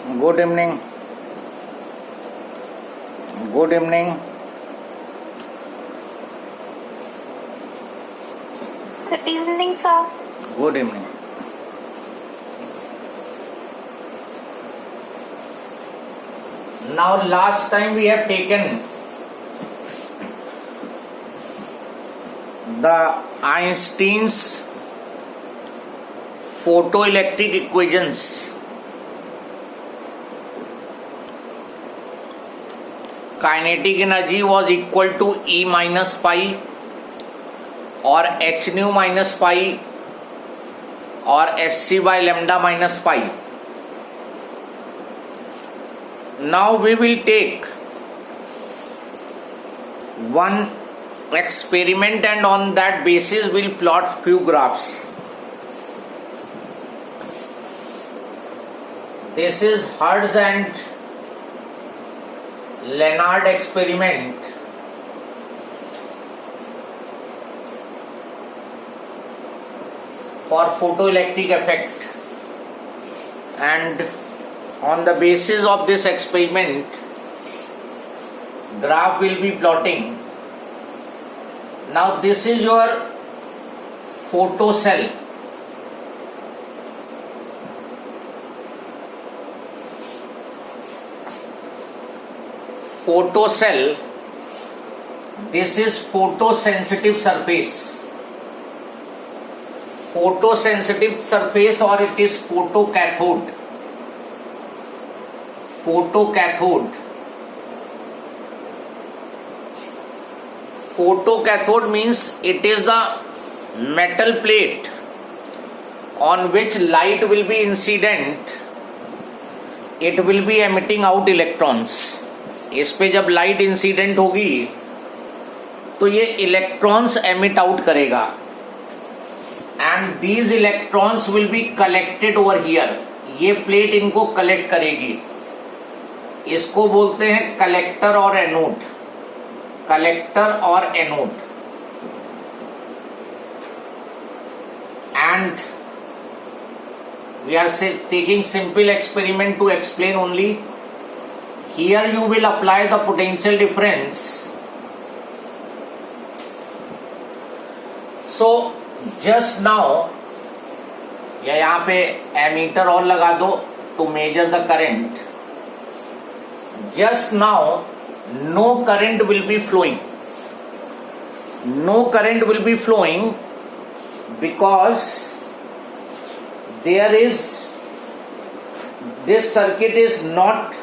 Good evening. Good evening. Good evening, sir. Good evening. Now, last time we have taken the Einstein's photoelectric equations. Kinetic energy was equal to E minus pi or h nu minus pi or sc by lambda minus pi. Now we will take one experiment and on that basis we'll plot few graphs. This is Hertz and Lenard experiment. For photoelectric effect, and on the basis of this experiment graph will be plotting. Now this is your photo cell. Photo cell, this is photosensitive surface. Photosensitive surface or it is photocathode. Photocathode. Photocathode means it is the metal plate on which light will be incident. It will be emitting out electrons. इस पे जब light incident होगी तो ये electrons emit out करेगा and these electrons will be collected over here. ये plate इनको collect करेगी. इसको बोलते हैं कलेक्टर और एनोड. कलेक्टर और anode. And we are taking simple experiment to explain only. Here you will apply the potential difference. So just now, या यहाँ पे एमीटर और लगा दो to measure the current. Just now, no current will be flowing. No current will be flowing because there is, this circuit is not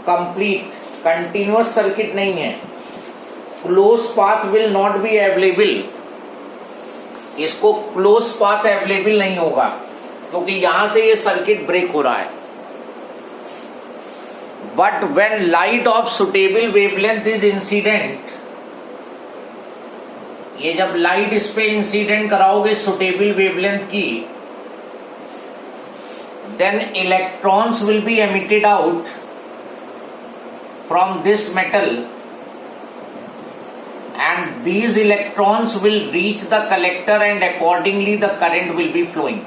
complete. Continuous circuit नहीं है. Close path will not be available. इसको close path available नहीं होगा क्योंकि यहां से ये circuit break हो रहा है. But when light of suitable wavelength is incident, ये जब लाइट इस पे इंसिडेंट कराओगे सुटेबल वेवलेंथ की, then electrons will be emitted out from this metal and these electrons will reach the collector and accordingly the current will be flowing.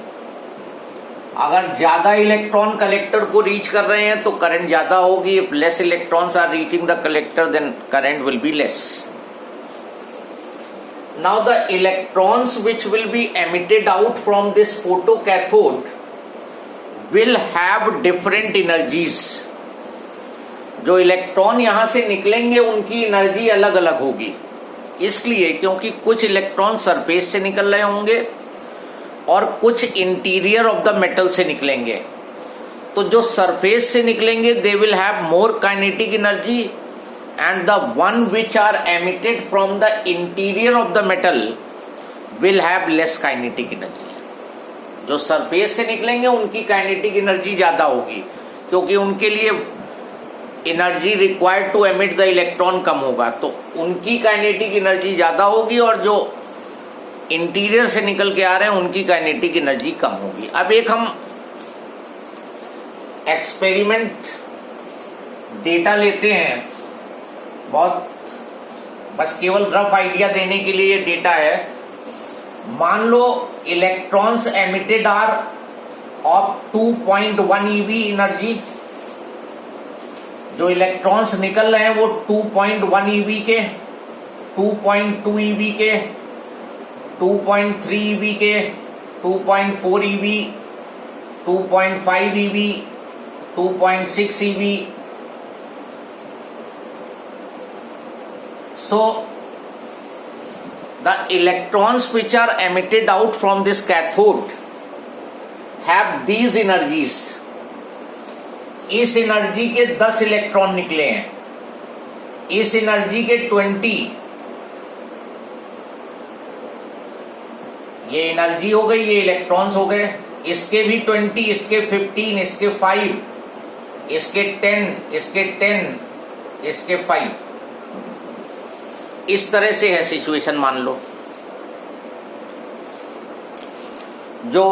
अगर ज्यादा electron collector को reach कर रहे हैं तो करंट ज्यादा होगी. if less electrons are reaching the collector then current will be less. Now the electrons which will be emitted out from this photocathode will have different energies. जो electron यहां से निकलेंगे उनकी एनर्जी अलग अलग होगी. इसलिए क्योंकि कुछ इलेक्ट्रॉन सरफेस से निकल रहे होंगे और कुछ इंटीरियर ऑफ द मेटल से निकलेंगे. तो जो सरफेस से निकलेंगे they will have more kinetic energy and the one which are emitted from the interior of the metal will have less kinetic energy. जो सरफेस से निकलेंगे उनकी काइनेटिक एनर्जी ज्यादा होगी क्योंकि उनके लिए energy required to emit the electron कम होगा. तो उनकी काइनेटिक एनर्जी ज्यादा होगी और जो इंटीरियर से निकल के आ रहे हैं उनकी काइनेटिक एनर्जी कम होगी. अब एक हम एक्सपेरिमेंट डेटा लेते हैं. बहुत बस केवल रफ आइडिया देने के लिए ये डेटा है. मान लो electrons emitted are of 2.1 eV energy. जो इलेक्ट्रॉन्स निकल रहे हैं वो 2.1 eV के, 2.2 eV के, 2.3 eV के, 2.4 eV, 2.5 eV, 2.6 eV। So the electrons which are emitted out from this cathode have these energies। इस एनर्जी के 10 इलेक्ट्रॉन निकले हैं, इस एनर्जी के 20, ये एनर्जी हो गई, ये इलेक्ट्रॉन्स हो गए, इसके भी 20, इसके 15, इसके 5, इसके 10, इसके 10, इसके 5। इस तरह से है सिचुएशन। मान लो जो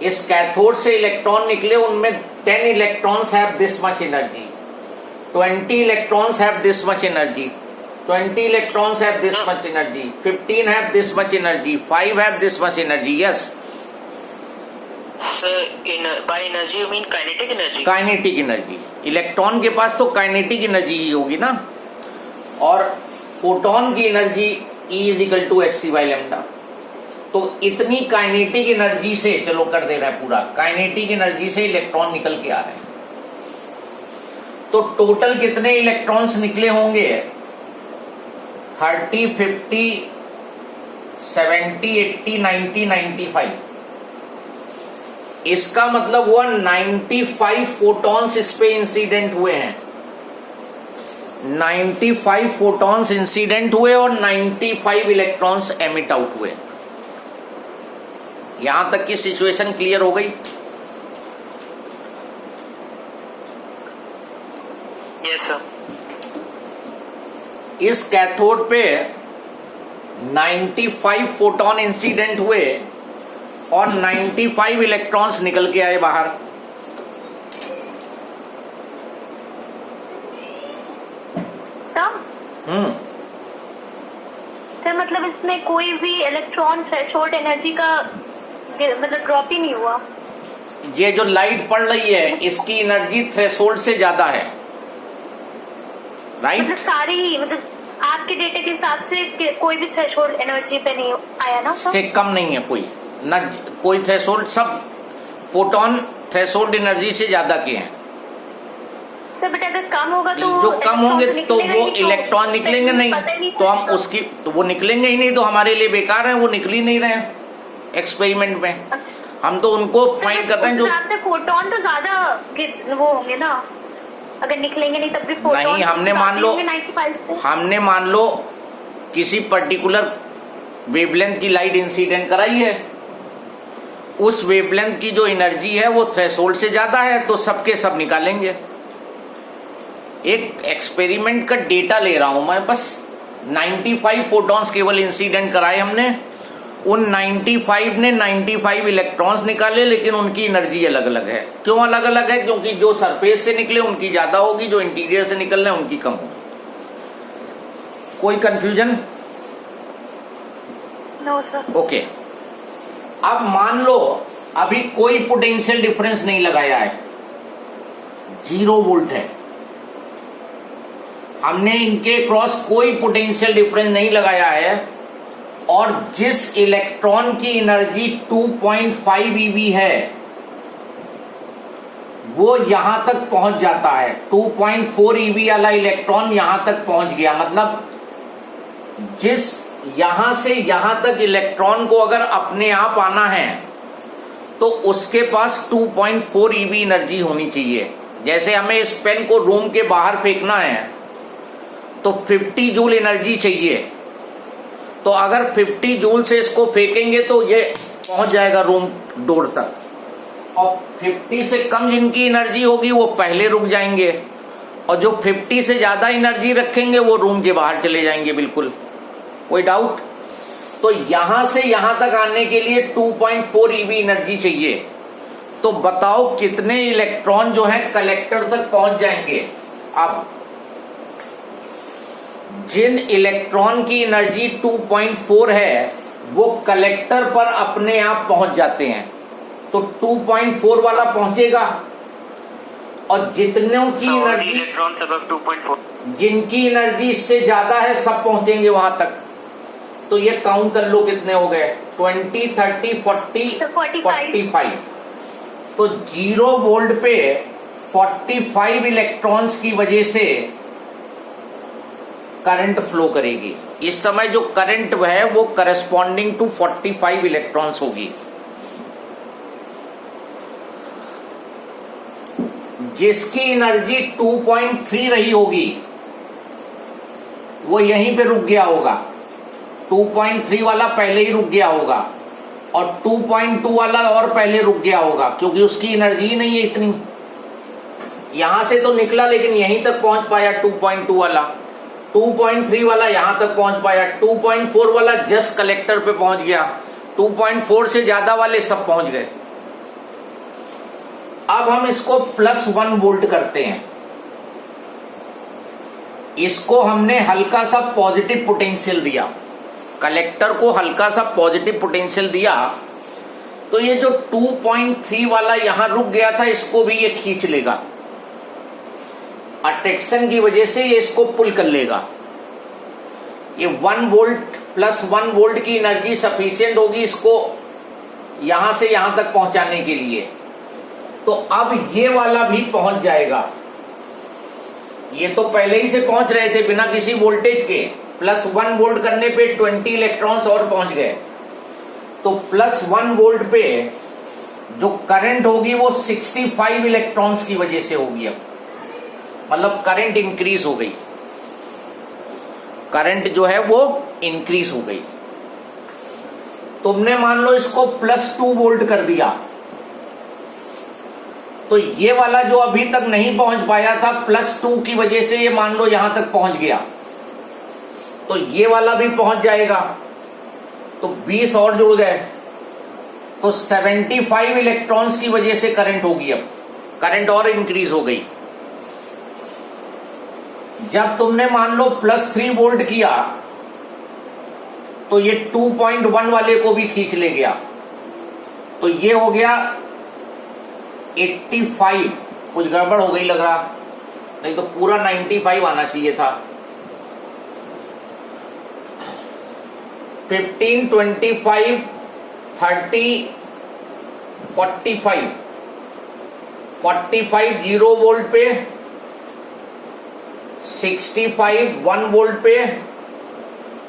इस कैथोड से इलेक्ट्रॉन निकले उनमें 10 electrons have this much energy, 20 electrons have this much energy, 20 electrons have this much energy, 15 have this much energy, 5 have this much energy. Yes sir, by energy you mean kinetic energy? Kinetic energy. Electron के पास तो kinetic energy ही होगी ना, और photon की energy E = hc/λ। तो इतनी kinetic energy से, चलो कर दे रहे हैं पूरा, काइनेटिक एनर्जी से इलेक्ट्रॉन निकल के आ रहे हैं। तो टोटल कितने इलेक्ट्रॉन्स निकले होंगे? 30, 50, 70, 80, 90, 95। इसका मतलब हुआ 95 फोटॉन्स इस पे इंसिडेंट हुए हैं, 95 फोटॉन्स इंसिडेंट हुए और 95 इलेक्ट्रॉन्स एमिट आउट हुए। यहां तक की सिचुएशन क्लियर हो गई? Yes sir. इस कैथोड पे 95 फोटॉन इंसिडेंट हुए और 95 इलेक्ट्रॉन्स निकल के आए बाहर। सर मतलब इसमें कोई भी इलेक्ट्रॉन थ्रेशोल्ड एनर्जी का मतलब ड्रॉप ही नहीं हुआ। ये जो लाइट पड़ रही है इसकी एनर्जी थ्रेशोल्ड से ज्यादा है, राइट? मतलब सारी ही, मतलब आपके डेटा के हिसाब से कोई भी थ्रेशोल्ड एनर्जी पे नहीं आया ना सर? से कम नहीं है कोई, ना कोई थ्रेशोल्ड, सब फोटोन थ्रेशोल्ड एनर्जी से ज्यादा के हैं। सर बट अगर कम होगा तो जो कम होंगे तो वो इलेक्ट्रॉन निकलेंगे नहीं, तो हम उसकी तो वो निकलेंगे ही नहीं, तो हमारे लिए बेकार है, वो निकल ही नहीं रहे हैं एक्सपेरिमेंट में। अच्छा। हम तो उनको फाइंड करते हैं जो आपसे फोटोन तो ज्यादा वो होंगे ना, अगर निकलेंगे नहीं तब भी फोटोन नहीं। हमने मान लो किसी पर्टिकुलर वेवलेंथ की लाइट इंसिडेंट कराई है, उस वेवलेंथ की जो एनर्जी है वो थ्रेशोल्ड से ज्यादा है, तो सबके सब निकालेंगे। एक एक्सपेरिमेंट का डेटा ले रहा हूं मैं, बस 95 फोटॉन्स केवल इंसिडेंट कराए हमने, उन 95 ने 95 इलेक्ट्रॉन्स निकाले, लेकिन उनकी एनर्जी अलग अलग है। क्यों अलग अलग है? क्योंकि जो सरफेस से निकले उनकी ज्यादा होगी, जो इंटीरियर से निकल रहे हैं उनकी कम होगी। कोई कंफ्यूजन? No sir. ओके। अब मान लो अभी कोई पोटेंशियल डिफरेंस नहीं लगाया है, 0 वोल्ट है, हमने इनके क्रॉस कोई पोटेंशियल डिफरेंस नहीं लगाया है, और जिस इलेक्ट्रॉन की एनर्जी 2.5 eV है वो यहां तक पहुंच जाता है, 2.4 eV वाला इलेक्ट्रॉन यहां तक पहुंच गया। मतलब जिस यहां से यहां तक इलेक्ट्रॉन को अगर अपने आप आना है तो उसके पास 2.4 eV एनर्जी होनी चाहिए। जैसे हमें इस पेन को रूम के बाहर फेंकना है तो 50 जूल एनर्जी चाहिए, तो अगर 50 जूल से इसको फेंकेंगे तो ये पहुंच जाएगा रूम डोर तक, और 50 से कम जिनकी एनर्जी होगी वो पहले रुक जाएंगे, और जो 50 से ज्यादा एनर्जी रखेंगे वो रूम के बाहर चले जाएंगे। बिल्कुल कोई डाउट? तो यहां से यहां तक आने के लिए 2.4 eV एनर्जी चाहिए। तो बताओ कितने इलेक्ट्रॉन जो है कलेक्टर तक पहुंच जाएंगे? अब जिन इलेक्ट्रॉन की एनर्जी 2.4 है वो कलेक्टर पर अपने आप पहुंच जाते हैं, तो 2.4 वाला पहुंचेगा, और जितनों की So all the energy, electrons above 2.4. जिनकी एनर्जी इससे ज्यादा है सब पहुंचेंगे वहां तक। तो ये काउंट कर लो कितने हो गए, 20, 30, 40, 45। तो 0 वोल्ट पे 45 इलेक्ट्रॉन्स की वजह से करंट फ्लो करेगी। इस समय जो करंट है वो करस्पॉन्डिंग टू 45 इलेक्ट्रॉन्स होगी। जिसकी एनर्जी 2.3 रही होगी वो यहीं पे रुक गया होगा, 2.3 वाला पहले ही रुक गया होगा, और 2.2 वाला और पहले रुक गया होगा, क्योंकि उसकी एनर्जी ही नहीं है इतनी। यहां से तो निकला लेकिन यहीं तक पहुंच पाया 2.2 वाला, 2.3 वाला यहां तक पहुंच पाया, 2.4 वाला जस्ट कलेक्टर पे पहुंच गया, 2.4 से ज्यादा वाले सब पहुंच गए। अब हम इसको +1 वोल्ट करते हैं। इसको हमने हल्का सा पॉजिटिव पोटेंशियल दिया, कलेक्टर को हल्का सा पॉजिटिव पोटेंशियल दिया, तो ये जो 2.3 वाला यहां रुक गया था इसको भी ये खींच लेगा, अट्रैक्शन की वजह से ये इसको पुल कर लेगा। ये 1 वोल्ट +1 वोल्ट की एनर्जी सफिशिएंट होगी इसको यहां से यहां तक पहुंचाने के लिए। तो अब ये वाला भी पहुंच जाएगा। ये तो पहले ही से पहुंच रहे थे बिना किसी वोल्टेज के, +1 वोल्ट करने पे 20 इलेक्ट्रॉन्स और पहुंच गए। तो +1 वोल्ट पे जो करंट होगी वो 65 इलेक्ट्रॉन्स की वजह से होगी। अब मतलब करंट इंक्रीज हो गई, करंट जो है वो इंक्रीज हो गई। तुमने मान लो इसको +2 वोल्ट कर दिया, तो ये वाला जो अभी तक नहीं पहुंच पाया था +2 की वजह से ये मान लो यहां तक पहुंच गया, तो ये वाला भी पहुंच जाएगा, तो 20 और जुड़ गए, तो 75 इलेक्ट्रॉन्स की वजह से करंट होगी। अब करंट और इंक्रीज हो गई। जब तुमने मान लो +3 वोल्ट किया तो ये 2.1 वाले को भी खींच ले गया, तो ये हो गया 85। कुछ गड़बड़ हो गई लग रहा, नहीं तो पूरा 95 आना चाहिए था। 15, 25, 30, 45, 45 0 वोल्ट पे, 65 1 वोल्ट पे,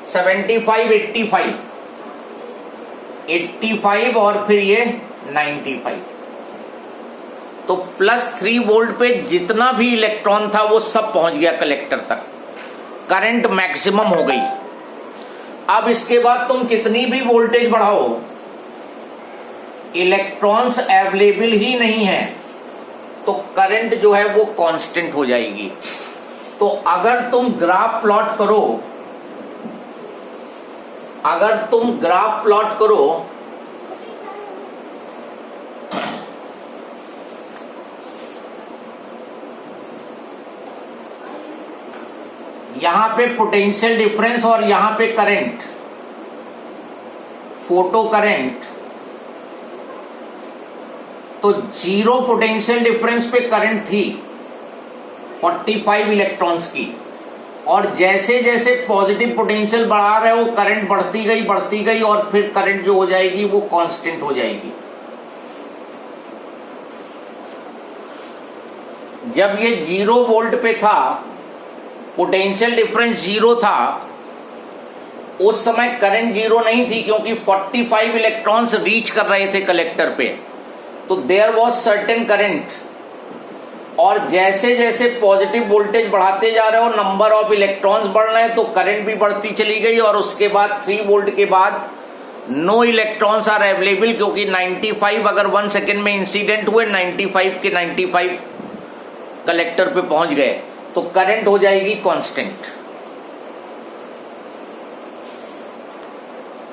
75 85, 85 और फिर ये 95। तो +3 वोल्ट पे जितना भी इलेक्ट्रॉन था वो सब पहुंच गया कलेक्टर तक, करंट मैक्सिमम हो गई। अब इसके बाद तुम कितनी भी वोल्टेज बढ़ाओ, इलेक्ट्रॉन्स अवेलेबल ही नहीं है, तो करंट जो है वो कांस्टेंट हो जाएगी। तो अगर तुम ग्राफ प्लॉट करो, अगर तुम ग्राफ प्लॉट करो यहां पे पोटेंशियल डिफरेंस और यहां पे करंट, फोटो करंट, तो 0 पोटेंशियल डिफरेंस पे करंट थी 45 इलेक्ट्रॉन्स की, और जैसे जैसे पॉजिटिव पोटेंशियल बढ़ा रहे हो करंट बढ़ती गई और फिर करंट जो हो जाएगी वो कांस्टेंट हो जाएगी। जब ये 0 वोल्ट पे था, पोटेंशियल डिफरेंस 0 था, उस समय करंट 0 नहीं थी, क्योंकि 45 इलेक्ट्रॉन्स रीच कर रहे थे कलेक्टर पे, तो देयर वाज सर्टेन करंट। और जैसे जैसे पॉजिटिव वोल्टेज बढ़ाते जा रहे हो, नंबर ऑफ इलेक्ट्रॉन्स बढ़ रहे हैं, तो करंट भी बढ़ती चली गई, और उसके बाद 3 वोल्ट के बाद नो इलेक्ट्रॉन्स आर अवेलेबल, क्योंकि 95 अगर 1 सेकेंड में इंसिडेंट हुए, 95 के 95 कलेक्टर पे पहुंच गए, तो करंट हो जाएगी कांस्टेंट।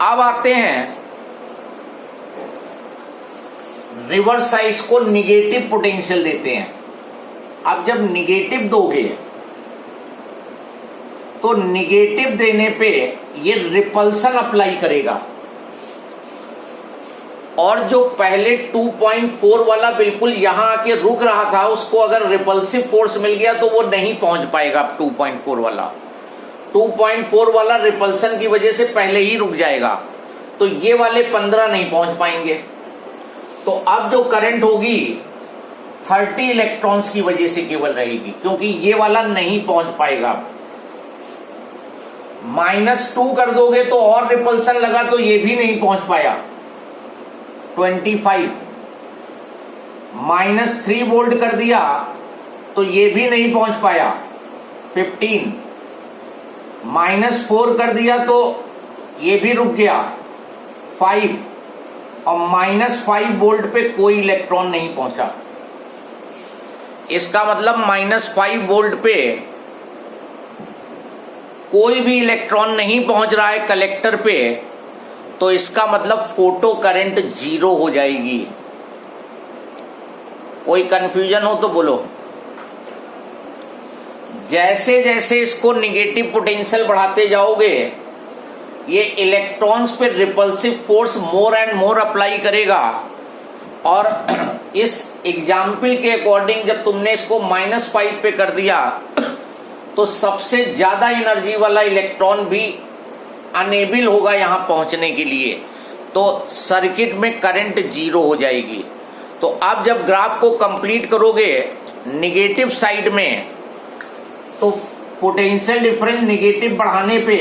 अब आते हैं रिवर्स साइड्स को निगेटिव पोटेंशियल देते हैं। अब जब निगेटिव दोगे तो निगेटिव देने पे ये रिपल्सन अप्लाई करेगा। और जो पहले 2.4 वाला बिल्कुल यहां आके रुक रहा था, उसको अगर रिपल्सिव फोर्स मिल गया तो वो नहीं पहुंच पाएगा 2.4 वाला। 2.4 वाला रिपल्सन की वजह से पहले ही रुक जाएगा, तो ये वाले 15 नहीं पहुंच पाएंगे। तो अब जो करंट होगी 30 इलेक्ट्रॉन्स की वजह से केवल रहेगी, क्योंकि ये वाला नहीं पहुंच पाएगा। -2 कर दोगे तो और रिपल्सन लगा तो ये भी नहीं पहुंच पाया, 25। -3 वोल्ट कर दिया तो ये भी नहीं पहुंच पाया, 15। -4 कर दिया तो ये भी रुक गया, 5। और -5 वोल्ट पे कोई इलेक्ट्रॉन नहीं पहुंचा। इसका मतलब -5 वोल्ट पे कोई भी इलेक्ट्रॉन नहीं पहुंच रहा है कलेक्टर पे, तो इसका मतलब फोटो करंट 0 हो जाएगी। कोई कंफ्यूजन हो तो बोलो। जैसे जैसे इसको निगेटिव पोटेंशियल बढ़ाते जाओगे, ये इलेक्ट्रॉन्स पे repulsive force more and more apply करेगा। और इस एग्जाम्पल के अकॉर्डिंग जब तुमने इसको -5 पे कर दिया, तो सबसे ज्यादा एनर्जी वाला इलेक्ट्रॉन भी अनेबल होगा यहां पहुंचने के लिए, तो सर्किट में करंट 0 हो जाएगी। तो अब जब ग्राफ को कंप्लीट करोगे निगेटिव साइड में, तो पोटेंशियल डिफरेंस निगेटिव बढ़ाने पे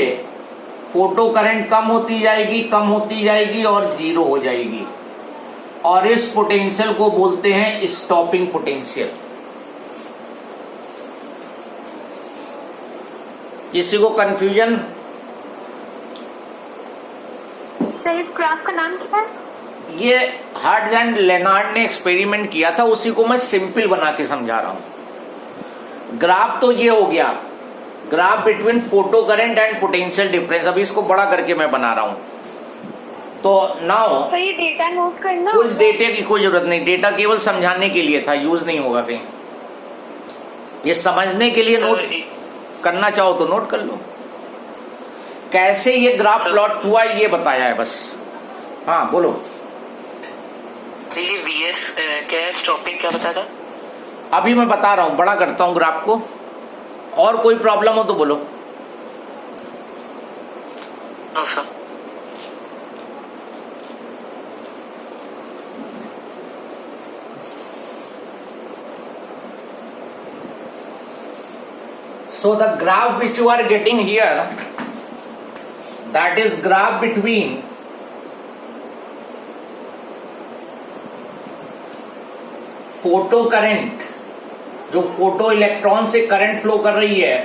फोटो करंट कम होती जाएगी और 0 हो जाएगी। और इस पोटेंशियल को बोलते हैं स्टॉपिंग पोटेंशियल। किसी को कंफ्यूजन? सर इस ग्राफ का नाम क्या है? ये हार्ट्ज एंड लेनार्ड ने एक्सपेरिमेंट किया था, उसी को मैं सिंपल बना के समझा रहा हूं। ग्राफ तो ये हो गया, graph between photo current and potential difference. अभी इसको बड़ा करके मैं बना रहा हूं। तो नाउ सर ये डेटा नोट करना। कुछ डेटे की कोई जरूरत नहीं, डेटा केवल समझाने के लिए था, यूज नहीं होगा कहीं। ये समझने के लिए नोट करना चाहो तो नोट कर लो। कैसे ये ग्राफ प्लॉट हुआ ये बताया है बस। हाँ बोलो। ये VS क्या है, स्टॉपिंग क्या बताया था? अभी मैं बता रहा हूं, बड़ा करता हूं ग्राफ को। और कोई प्रॉब्लम हो तो बोलो। No sir. So the graph which you are getting here, that is graph between photo current, जो फोटो इलेक्ट्रॉन से करंट फ्लो कर रही है,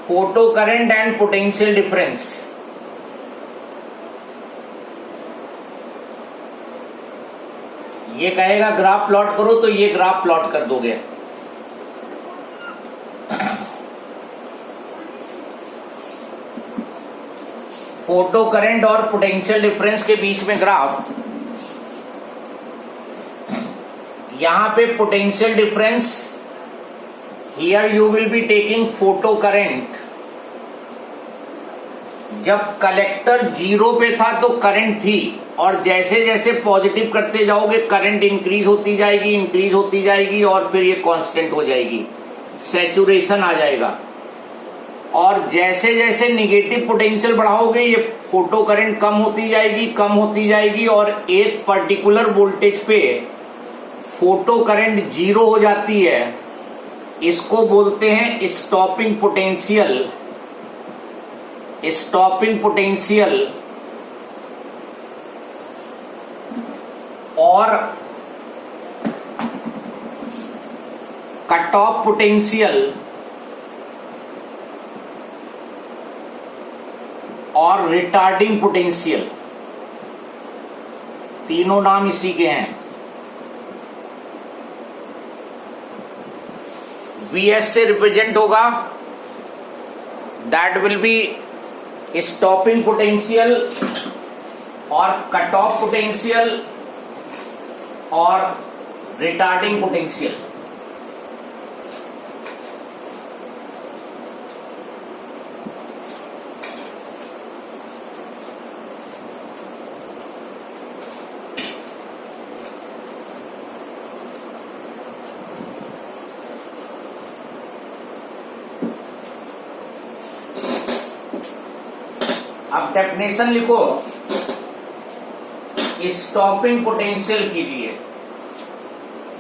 photo current and potential difference. ये कहेगा ग्राफ प्लॉट करो, तो ये ग्राफ प्लॉट कर दोगे। फोटो करंट और पोटेंशियल डिफरेंस के बीच में ग्राफ। यहां पे potential difference, here you will be taking photo current. जब कलेक्टर 0 पे था तो करंट थी, और जैसे जैसे पॉजिटिव करते जाओगे करंट इंक्रीज होती जाएगी और फिर ये कांस्टेंट हो जाएगी, सैचुरेशन आ जाएगा। और जैसे जैसे निगेटिव पोटेंशियल बढ़ाओगे ये फोटो करंट कम होती जाएगी और एक पर्टिकुलर वोल्टेज पे फोटो करंट 0 हो जाती है। इसको बोलते हैं स्टॉपिंग पोटेंशियल। स्टॉपिंग पोटेंशियल और कट ऑफ पोटेंशियल और रिटार्डिंग पोटेंशियल, तीनों नाम इसी के हैं। Vs से रिप्रेजेंट होगा, that will be stopping potential और कट ऑफ पोटेंशियल और रिटार्डिंग पोटेंशियल। अब डेफिनेशन लिखो स्टॉपिंग पोटेंशियल के लिए।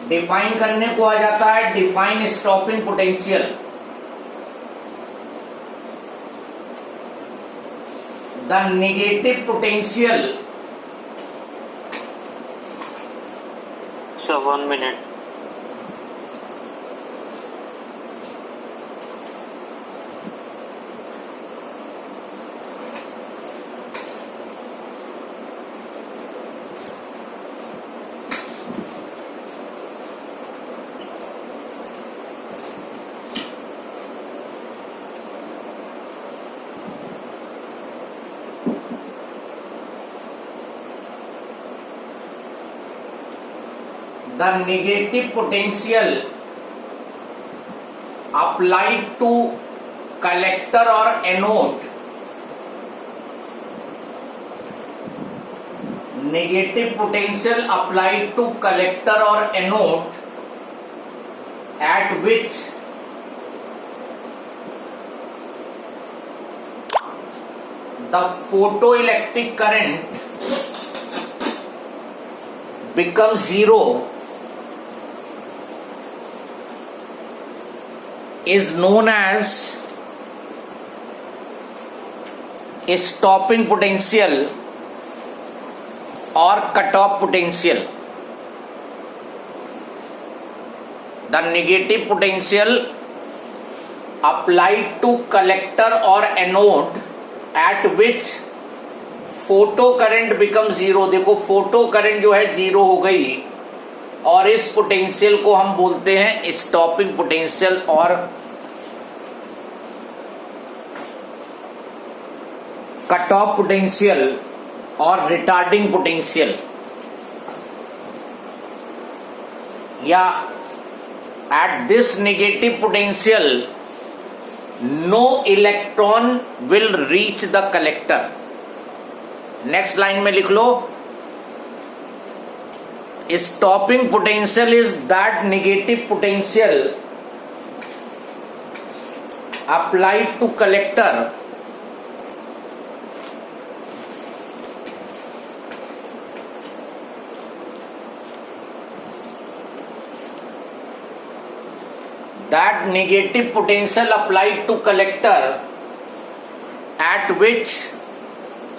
डिफाइन करने को आ जाता है define stopping potential. The negative potential. Sir 1 minute। The negative potential applied to collector or anode, negative potential applied to collector or anode at which the photoelectric current becomes zero is known as stopping potential or cutoff potential. The negative potential applied to collector or anode at which photo current become zero. देखो photo current जो है zero हो गई और इस potential को हम बोलते हैं स्टॉपिंग पोटेंशियल और कट ऑफ पोटेंशियल और रिटार्डिंग पोटेंशियल। या at this negative potential no electron will reach the collector. Next line में लिख लो stopping potential is that negative potential applied to collector at which